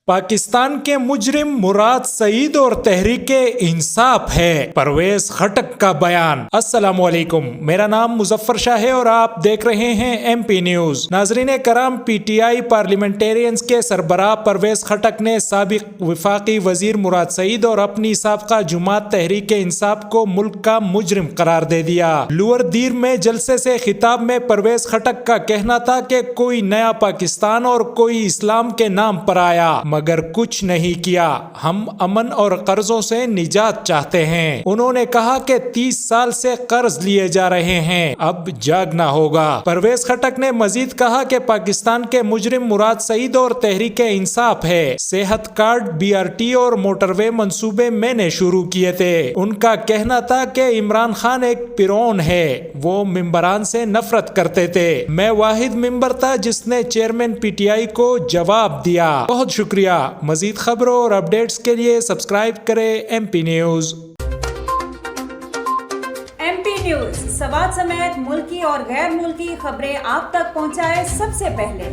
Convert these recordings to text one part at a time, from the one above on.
پاکستان کے مجرم مراد سعید اور تحریک انصاف ہے، پرویز خٹک کا بیان۔ السلام علیکم، میرا نام مظفر شاہ ہے اور آپ دیکھ رہے ہیں ایم پی نیوز۔ ناظرین کرام، پی ٹی آئی پارلیمنٹیرینز کے سربراہ پرویز خٹک نے سابق وفاقی وزیر مراد سعید اور اپنی سابقہ جماعت تحریک انصاف کو ملک کا مجرم قرار دے دیا۔ لوور دیر میں جلسے سے خطاب میں پرویز خٹک کا کہنا تھا کہ کوئی نیا پاکستان اور کوئی اسلام کے نام پر آیا مگر کچھ نہیں کیا، ہم امن اور قرضوں سے نجات چاہتے ہیں۔ انہوں نے کہا کہ 30 سال سے قرض لیے جا رہے ہیں، اب جاگنا ہوگا۔ پرویز خٹک نے مزید کہا کہ پاکستان کے مجرم مراد سعید اور تحریک انصاف ہے۔ صحت کارڈ، BRT اور موٹر وے منصوبے میں نے شروع کیے تھے۔ ان کا کہنا تھا کہ عمران خان ایک فرعون ہے، وہ ممبران سے نفرت کرتے تھے، میں واحد ممبر تھا جس نے چیئرمین PTI کو جواب دیا۔ بہت شکریہ۔ مزید خبروں اور اپڈیٹس کے لیے سبسکرائب کریں M P news. M P news Swat سمیت ملکی اور غیر ملکی خبریں آپ تک پہنچائے سب سے پہلے۔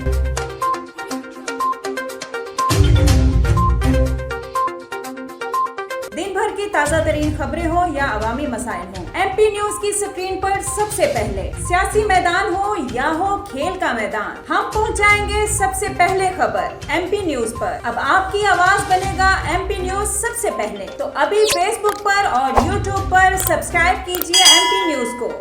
دن بھر کی تازہ ترین خبریں ہوں یا عوامی مسائل ہوں، ایم پی نیوز کی سکرین پر سب سے پہلے۔ سیاسی میدان ہو یا ہو کھیل کا میدان، ہم پہنچائیں گے سب سے پہلے خبر ایم پی نیوز پر۔ اب آپ کی آواز بنے گا ایم پی نیوز سب سے پہلے، تو ابھی فیس بک پر اور یوٹیوب پر سبسکرائب کیجیے ایم پی نیوز کو۔